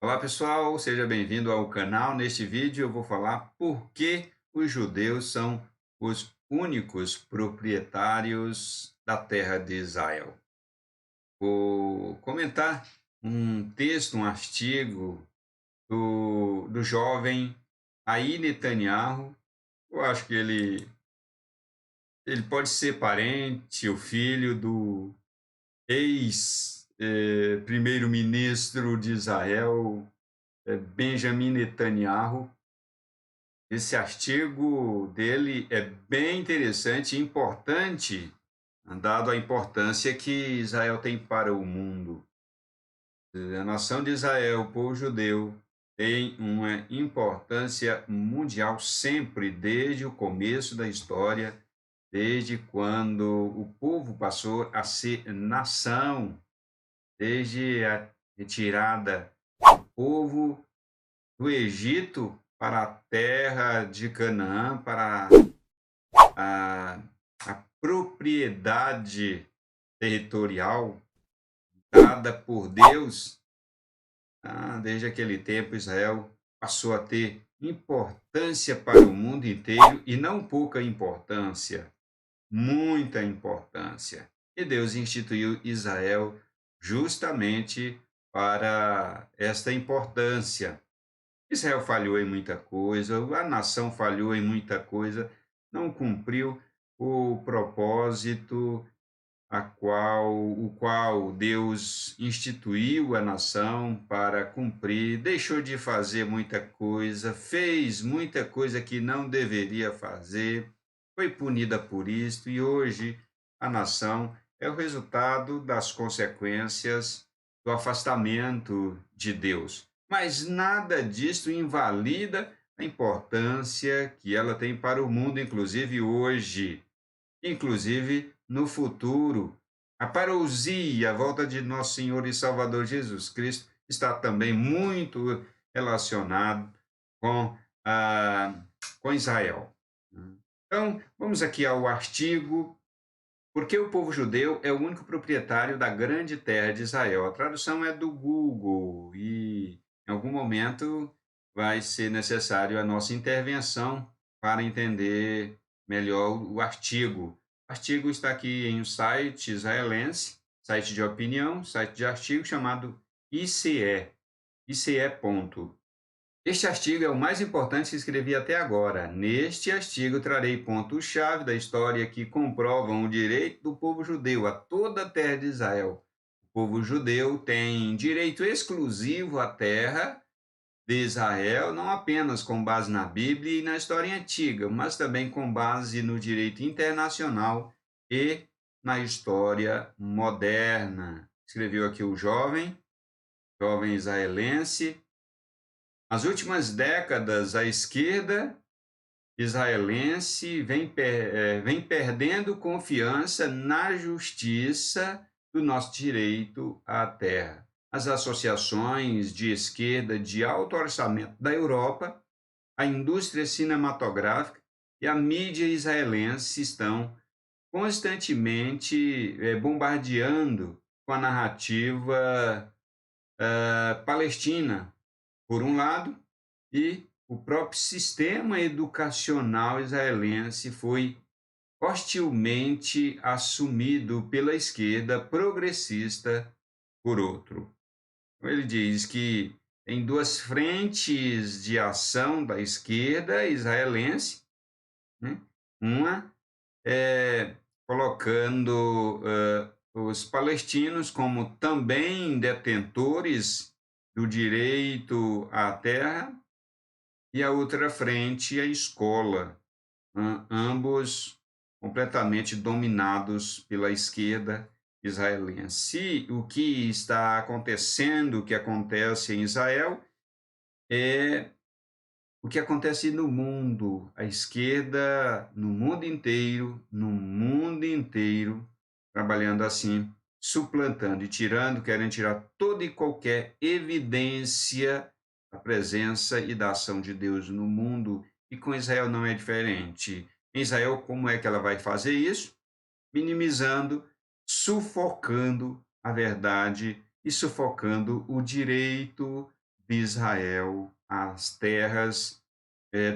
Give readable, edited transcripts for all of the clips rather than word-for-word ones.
Olá pessoal, seja bem-vindo ao canal. Neste vídeo eu vou falar por que os judeus são os únicos proprietários da terra de Israel. Vou comentar um texto, um artigo do jovem Aí Netanyahu. Eu acho que ele pode ser parente, o filho do ex-primeiro-ministro de Israel, Benjamin Netanyahu. Esse artigo dele é bem interessante e importante, dado a importância que Israel tem para o mundo. A nação de Israel, o povo judeu, tem uma importância mundial sempre, desde o começo da história, desde quando o povo passou a ser nação, desde a retirada do povo do Egito para a terra de Canaã, para a, a propriedade territorial dada por Deus. Desde aquele tempo, Israel passou a ter importância para o mundo inteiro e não pouca importância, muita importância. E Deus instituiu Israel justamente para esta importância. Israel falhou em muita coisa, a nação falhou em muita coisa, não cumpriu o propósito o qual Deus instituiu a nação para cumprir, deixou de fazer muita coisa, fez muita coisa que não deveria fazer, foi punida por isto e hoje a nação é o resultado das consequências do afastamento de Deus. Mas nada disto invalida a importância que ela tem para o mundo, inclusive hoje, inclusive no futuro. A parousia, a volta de nosso Senhor e Salvador Jesus Cristo, está também muito relacionado com, ah, com Israel. Então, vamos aqui ao artigo. Por que o povo judeu é o único proprietário da grande terra de Israel? A tradução é do Google e, em algum momento, vai ser necessário a nossa intervenção para entender melhor o artigo. O artigo está aqui em um site israelense, site de opinião, site de artigo chamado ICE, ICE. Este artigo é o mais importante que escrevi até agora. Neste artigo trarei pontos-chave da história que comprovam o direito do povo judeu a toda a terra de Israel. O povo judeu tem direito exclusivo à terra de Israel, não apenas com base na Bíblia e na história antiga, mas também com base no direito internacional e na história moderna. Escreveu aqui o jovem israelense. Nas últimas décadas, a esquerda israelense vem perdendo confiança na justiça do nosso direito à terra. As associações de esquerda de alto orçamento da Europa, a indústria cinematográfica e a mídia israelense estão constantemente bombardeando com a narrativa palestina, por um lado, e o próprio sistema educacional israelense foi hostilmente assumido pela esquerda progressista, por outro. Então, ele diz que tem duas frentes de ação da esquerda israelense, né? Uma é colocando os palestinos como também detentores do direito à terra, e a outra frente a escola, ambos completamente dominados pela esquerda israelense. E o que está acontecendo, o que acontece em Israel, é o que acontece no mundo. A esquerda, no mundo inteiro, trabalhando assim, suplantando e tirando, querem tirar toda e qualquer evidência da presença e da ação de Deus no mundo. E com Israel não é diferente. Em Israel, como é que ela vai fazer isso? Minimizando, sufocando a verdade e sufocando o direito de Israel, as terras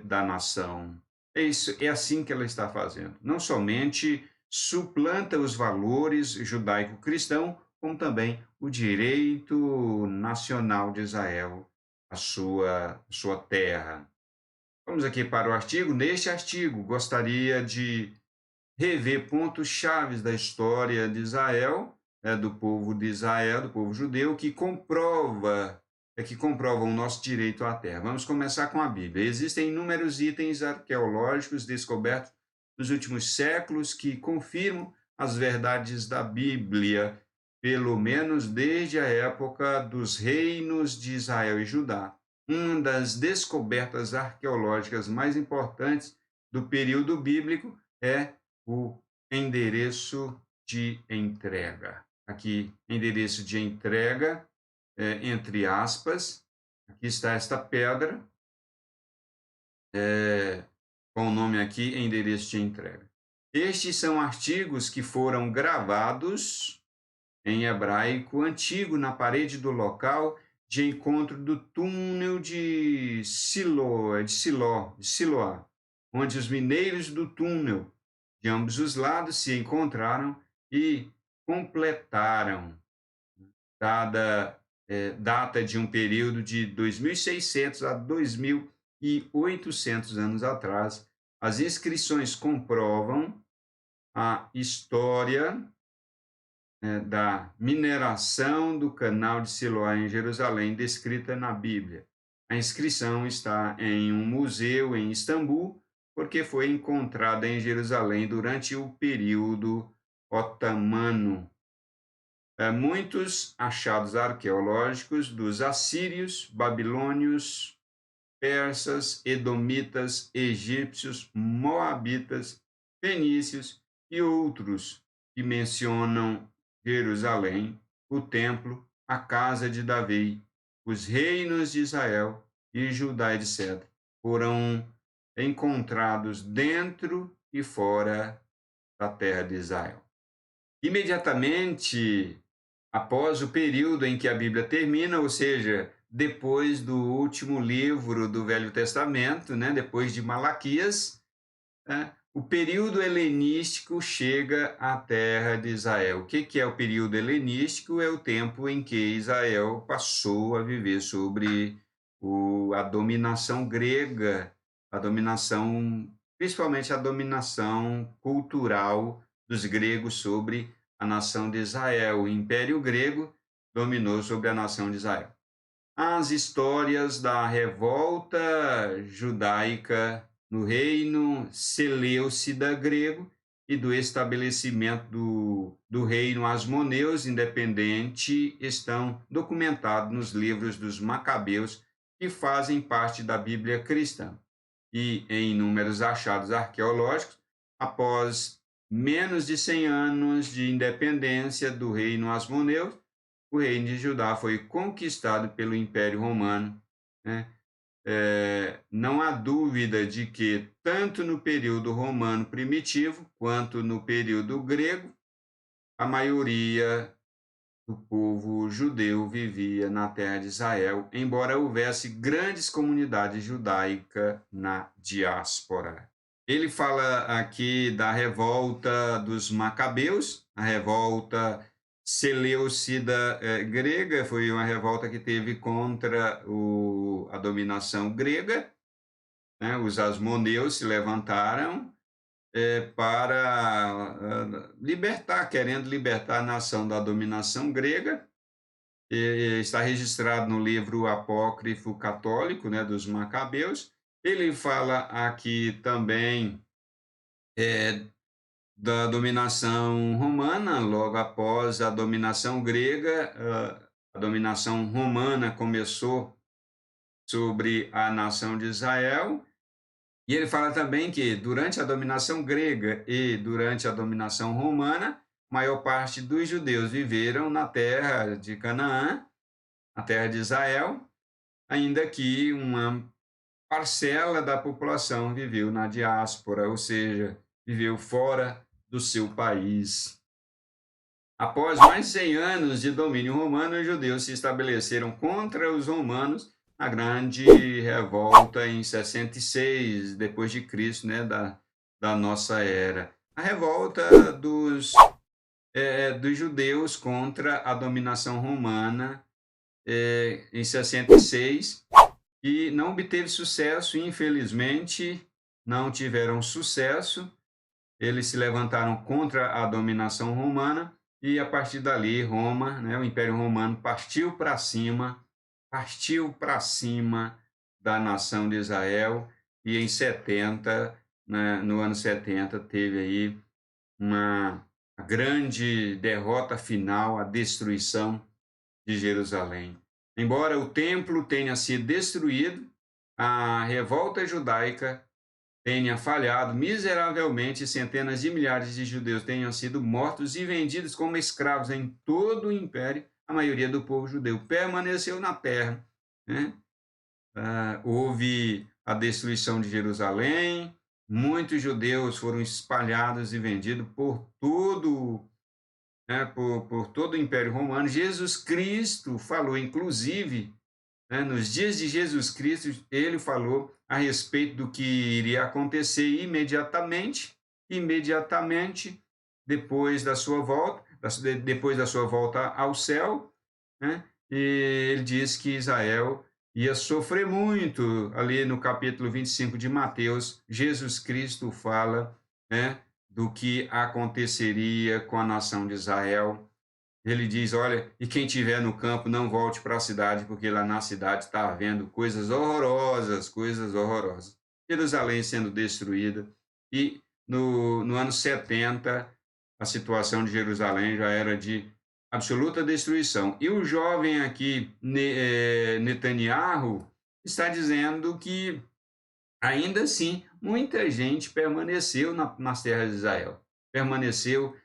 da nação. É isso, é assim que ela está fazendo. Não somente suplanta os valores judaico-cristão, como também o direito nacional de Israel, a sua terra. Vamos aqui para o artigo. Neste artigo, gostaria de rever pontos chaves da história de Israel, do povo de Israel, do povo judeu, que comprovam o nosso direito à terra. Vamos começar com a Bíblia. Existem inúmeros itens arqueológicos descobertos nos últimos séculos que confirmam as verdades da Bíblia, pelo menos desde a época dos reinos de Israel e Judá. Uma das descobertas arqueológicas mais importantes do período bíblico é o endereço de entrega. Aqui, endereço de entrega, entre aspas. Aqui está esta pedra, com o nome aqui, endereço de entrega. Estes são artigos que foram gravados em hebraico antigo na parede do local de encontro do túnel de Siloá, onde os mineiros do túnel de ambos os lados se encontraram e completaram, dada data de um período de 2.600 a 2.800 anos atrás. As inscrições comprovam a história da mineração do canal de Siloá em Jerusalém, descrita na Bíblia. A inscrição está em um museu em Istambul, porque foi encontrada em Jerusalém durante o período otomano. Muitos achados arqueológicos dos assírios, babilônios, persas, edomitas, egípcios, moabitas, fenícios e outros que mencionam Jerusalém, o templo, a casa de Davi, os reinos de Israel e Judá, etc., foram encontrados dentro e fora da terra de Israel. Imediatamente após o período em que a Bíblia termina, ou seja, depois do último livro do Velho Testamento, né, depois de Malaquias, né, o período helenístico chega à terra de Israel. O que é o período helenístico? É o tempo em que Israel passou a viver sobre a dominação grega, a dominação, principalmente a dominação cultural dos gregos sobre a nação de Israel. O Império Grego dominou sobre a nação de Israel. As histórias da revolta judaica no reino seleucida grego e do estabelecimento do reino asmoneus independente estão documentados nos livros dos Macabeus, que fazem parte da Bíblia cristã. E em inúmeros achados arqueológicos, após menos de 100 anos de independência do reino asmoneu, o reino de Judá foi conquistado pelo Império Romano, né? Não há dúvida de que, tanto no período romano primitivo quanto no período grego, a maioria do povo judeu vivia na terra de Israel, embora houvesse grandes comunidades judaicas na diáspora. Ele fala aqui da revolta dos Macabeus, a revolta seleucida grega, foi uma revolta que teve contra a dominação grega, né? Os asmoneus se levantaram para querendo libertar a nação da dominação grega. Está registrado no livro apócrifo católico, né, dos Macabeus. Ele fala aqui também da dominação romana, logo após a dominação grega. A dominação romana começou sobre a nação de Israel. E ele fala também que, durante a dominação grega e durante a dominação romana, a maior parte dos judeus viveram na terra de Canaã, na terra de Israel, ainda que uma parcela da população viveu na diáspora, ou seja, viveu fora do seu país. Após mais de 100 anos de domínio romano, os judeus se estabeleceram contra os romanos na grande revolta em 66 depois de Cristo, né, da nossa era. A revolta dos judeus contra a dominação romana em 66 e não obteve sucesso, infelizmente, não tiveram sucesso. Eles se levantaram contra a dominação romana e, a partir dali, Roma, né, o Império Romano, partiu para cima da nação de Israel e em 70, né, no ano 70, teve aí uma grande derrota final, a destruição de Jerusalém. Embora o templo tenha sido destruído, a revolta judaica tenha falhado miseravelmente, centenas de milhares de judeus tenham sido mortos e vendidos como escravos em todo o império, a maioria do povo judeu permaneceu na terra, né? Houve a destruição de Jerusalém, muitos judeus foram espalhados e vendidos por todo, né, por todo o Império Romano. Jesus Cristo falou, inclusive, né, nos dias de Jesus Cristo, ele falou a respeito do que iria acontecer imediatamente depois da sua volta, depois da sua volta ao céu, né? E ele diz que Israel ia sofrer muito. Ali no capítulo 25 de Mateus, Jesus Cristo fala, né, do que aconteceria com a nação de Israel. Ele diz: olha, e quem estiver no campo, não volte para a cidade, porque lá na cidade está havendo coisas horrorosas, coisas horrorosas. Jerusalém sendo destruída, e no ano 70, a situação de Jerusalém já era de absoluta destruição. E o jovem aqui, Netanyahu, está dizendo que, ainda assim, muita gente permaneceu nas terras de Israel, permaneceu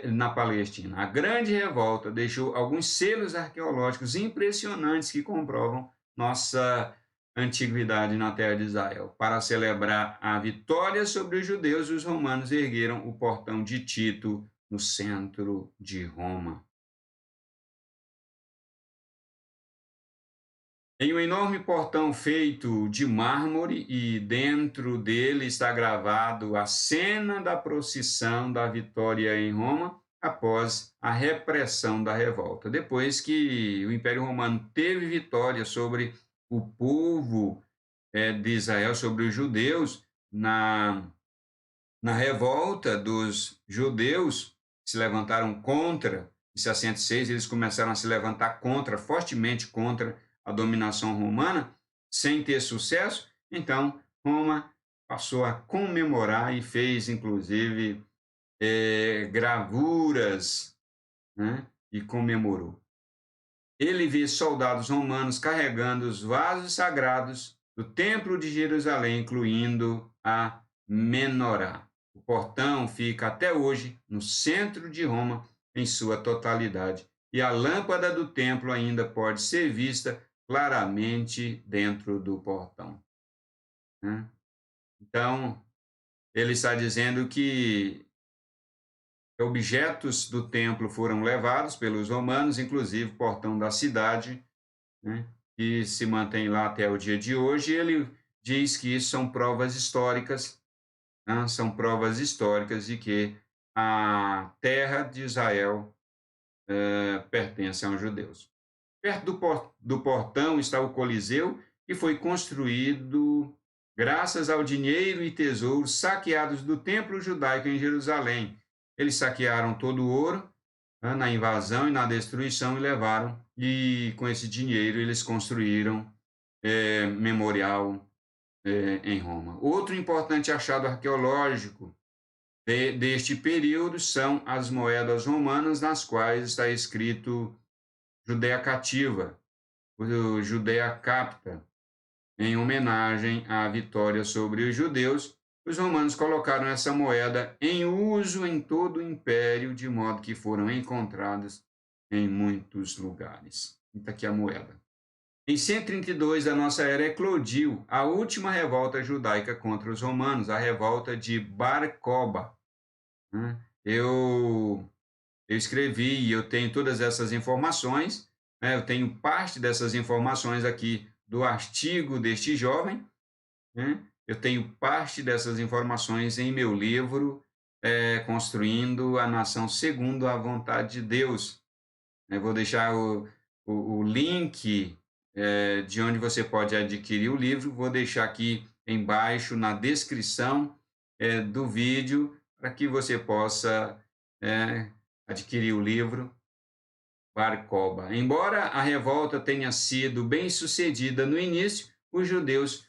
na Palestina. A grande revolta deixou alguns selos arqueológicos impressionantes que comprovam nossa antiguidade na terra de Israel. Para celebrar a vitória sobre os judeus, os romanos ergueram o portão de Tito no centro de Roma. Em um enorme portão feito de mármore, e dentro dele está gravado a cena da procissão da vitória em Roma após a repressão da revolta. Depois que o Império Romano teve vitória sobre o povo de Israel, sobre os judeus, na revolta dos judeus que se levantaram contra, em 66, eles começaram a se levantar fortemente contra a dominação romana, sem ter sucesso. Então, Roma passou a comemorar e fez, inclusive, gravuras, né, e comemorou. Ele vê soldados romanos carregando os vasos sagrados do Templo de Jerusalém, incluindo a menorá. O portão fica até hoje no centro de Roma em sua totalidade, e a lâmpada do templo ainda pode ser vista claramente dentro do portão, né? Então, ele está dizendo que objetos do templo foram levados pelos romanos, inclusive o portão da cidade, né, que se mantém lá até o dia de hoje. Ele diz que isso são provas históricas, né, são provas históricas de que a terra de Israel pertence aos judeus. Perto do portão está o Coliseu, que foi construído graças ao dinheiro e tesouros saqueados do templo judaico em Jerusalém. Eles saquearam todo o ouro, né, na invasão e na destruição, e levaram, e com esse dinheiro eles construíram memorial em Roma. Outro importante achado arqueológico deste período são as moedas romanas, nas quais está escrito Judéia cativa, o Judéia capta, em homenagem à vitória sobre os judeus. Os romanos colocaram essa moeda em uso em todo o império, de modo que foram encontradas em muitos lugares. Está aqui a moeda. Em 132 da nossa era eclodiu a última revolta judaica contra os romanos, a revolta de Bar Kokhba. Eu eu escrevi e eu tenho todas essas informações, né? Eu tenho parte dessas informações aqui do artigo deste jovem, né? Eu tenho parte dessas informações em meu livro, Construindo a Nação Segundo a Vontade de Deus. Eu vou deixar o link de onde você pode adquirir o livro, vou deixar aqui embaixo na descrição do vídeo, para que você possa adquirir o livro Bar Kokhba. Embora a revolta tenha sido bem sucedida no início, os judeus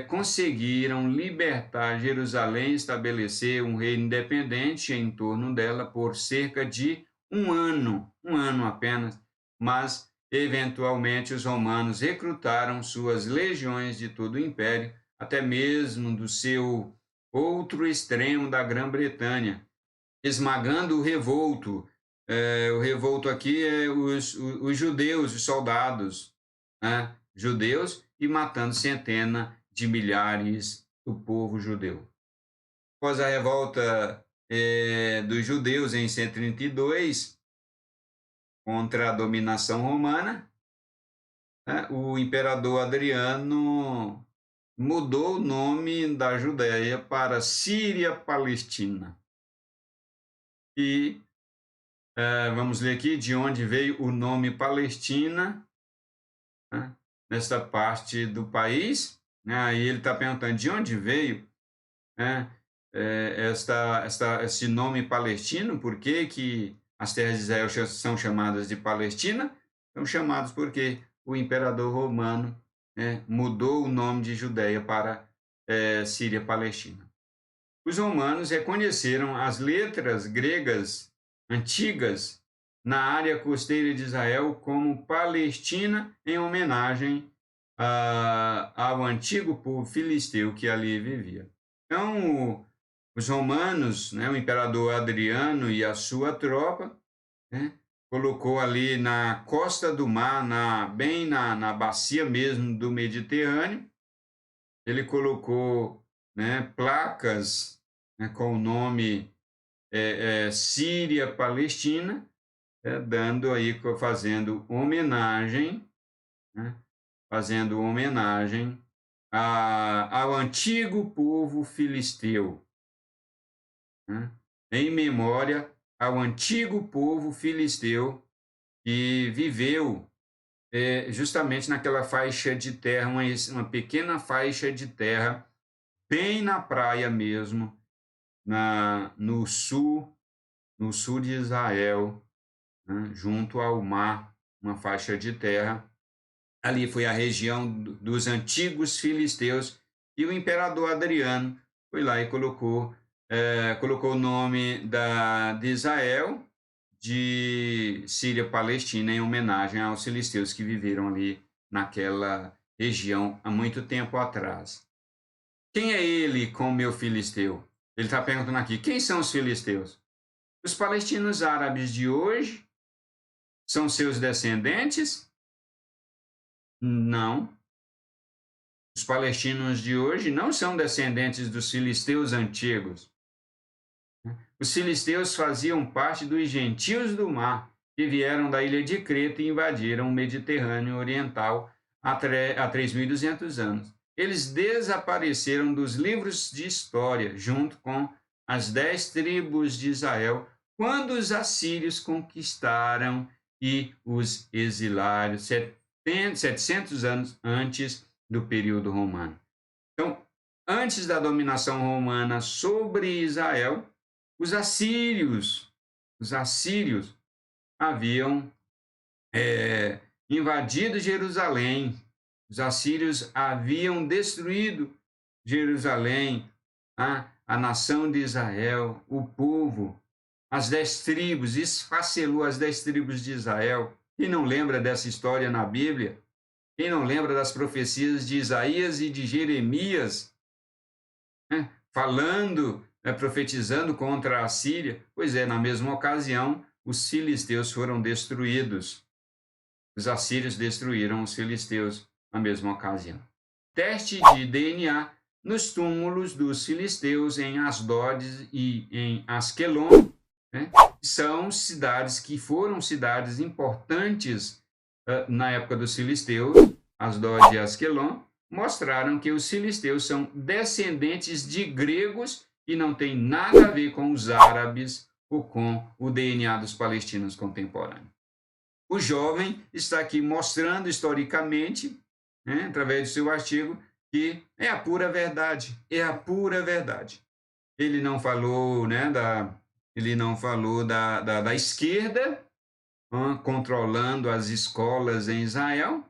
conseguiram libertar Jerusalém e estabelecer um reino independente em torno dela por cerca de um ano apenas, mas eventualmente os romanos recrutaram suas legiões de todo o império, até mesmo do seu outro extremo da Grã-Bretanha, esmagando o revolto. O revolto aqui é os judeus, os soldados, né? Judeus, e matando centenas de milhares do povo judeu. Após a revolta dos judeus em 132, contra a dominação romana, né, o imperador Adriano mudou o nome da Judéia para Síria-Palestina. E vamos ler aqui de onde veio o nome Palestina, né, nesta parte do país. Né, aí ele está perguntando de onde veio, né, esse nome palestino, por que as terras de Israel são chamadas de Palestina? São chamadas porque o imperador romano mudou o nome de Judéia para Síria-Palestina. Os romanos reconheceram as letras gregas antigas na área costeira de Israel como Palestina, em homenagem ao antigo povo filisteu que ali vivia. Então, os romanos, né, o imperador Adriano e a sua tropa, né, colocou ali na costa do mar, bem na bacia mesmo do Mediterrâneo, ele colocou, né, placas, né, com o nome Síria-Palestina, dando aí, fazendo homenagem, né, ao antigo povo filisteu, né, em memória ao antigo povo filisteu que viveu justamente naquela faixa de terra, uma pequena faixa de terra, bem na praia mesmo, no sul de Israel, né, junto ao mar, uma faixa de terra. Ali foi a região dos antigos filisteus, e o imperador Adriano foi lá e colocou o nome de Israel de Síria-Palestina em homenagem aos filisteus que viveram ali naquela região há muito tempo atrás. Quem é ele com meu filisteu? Ele está perguntando aqui, quem são os filisteus? Os palestinos árabes de hoje são seus descendentes? Não. Os palestinos de hoje não são descendentes dos filisteus antigos. Os filisteus faziam parte dos gentios do mar, que vieram da ilha de Creta e invadiram o Mediterrâneo Oriental há 3.200 anos. Eles desapareceram dos livros de história, junto com as 10 tribos de Israel, quando os assírios conquistaram e os exilaram 700 anos antes do período romano. Então, antes da dominação romana sobre Israel, os assírios haviam invadido Jerusalém. Os assírios haviam destruído Jerusalém, a nação de Israel, o povo, as 10 tribos, esfacelou as 10 tribos de Israel. Quem não lembra dessa história na Bíblia? Quem não lembra das profecias de Isaías e de Jeremias, né, falando, profetizando contra a Síria? Pois é, na mesma ocasião, os filisteus foram destruídos. Os assírios destruíram os filisteus na mesma ocasião. Teste de DNA nos túmulos dos filisteus em Asdod e em Asquelon né? São cidades que foram cidades importantes na época dos filisteus, Asdod e Asquelon, mostraram que os filisteus são descendentes de gregos e não tem nada a ver com os árabes ou com o DNA dos palestinos contemporâneos. O jovem está aqui mostrando historicamente, né, através do seu artigo, que é a pura verdade, é a pura verdade. Ele não falou, né, ele não falou da esquerda controlando as escolas em Israel.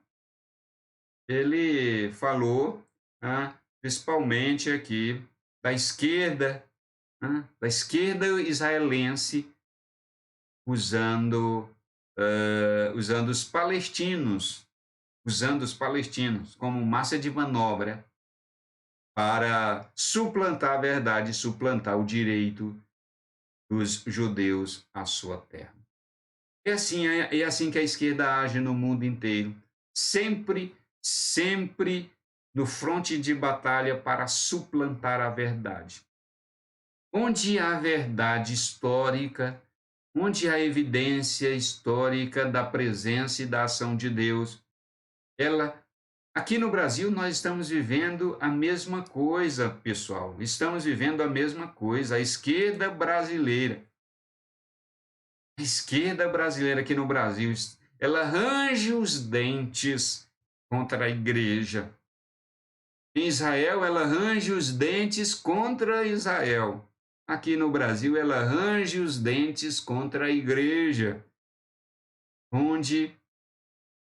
Ele falou, principalmente aqui da esquerda israelense, usando os palestinos, como massa de manobra para suplantar a verdade, suplantar o direito dos judeus à sua terra. É assim que a esquerda age no mundo inteiro, sempre no fronte de batalha para suplantar a verdade. Onde há verdade histórica, onde há evidência histórica da presença e da ação de Deus, aqui no Brasil nós estamos vivendo a mesma coisa, pessoal. Estamos vivendo a mesma coisa. A esquerda brasileira aqui no Brasil, ela range os dentes contra a igreja. Em Israel, ela range os dentes contra Israel. Aqui no Brasil, ela range os dentes contra a igreja, onde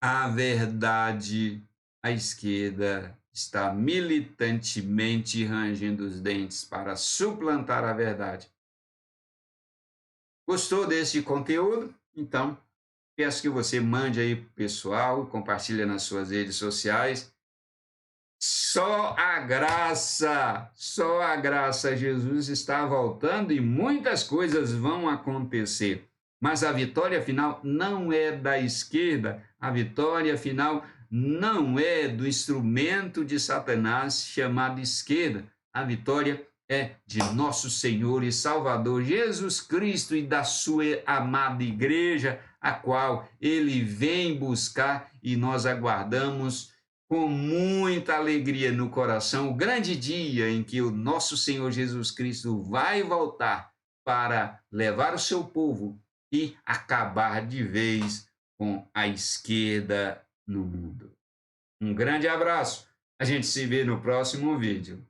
a verdade, a esquerda está militantemente rangendo os dentes para suplantar a verdade. Gostou desse conteúdo? Então, peço que você mande aí para o pessoal, compartilhe nas suas redes sociais. Só a graça, Jesus está voltando e muitas coisas vão acontecer. Mas a vitória final não é da esquerda, a vitória final não é do instrumento de Satanás chamado esquerda. A vitória é de nosso Senhor e Salvador Jesus Cristo e da sua amada igreja, a qual ele vem buscar e nós aguardamos com muita alegria no coração o grande dia em que o nosso Senhor Jesus Cristo vai voltar para levar o seu povo e acabar de vez com a esquerda no mundo. Um grande abraço. A gente se vê no próximo vídeo.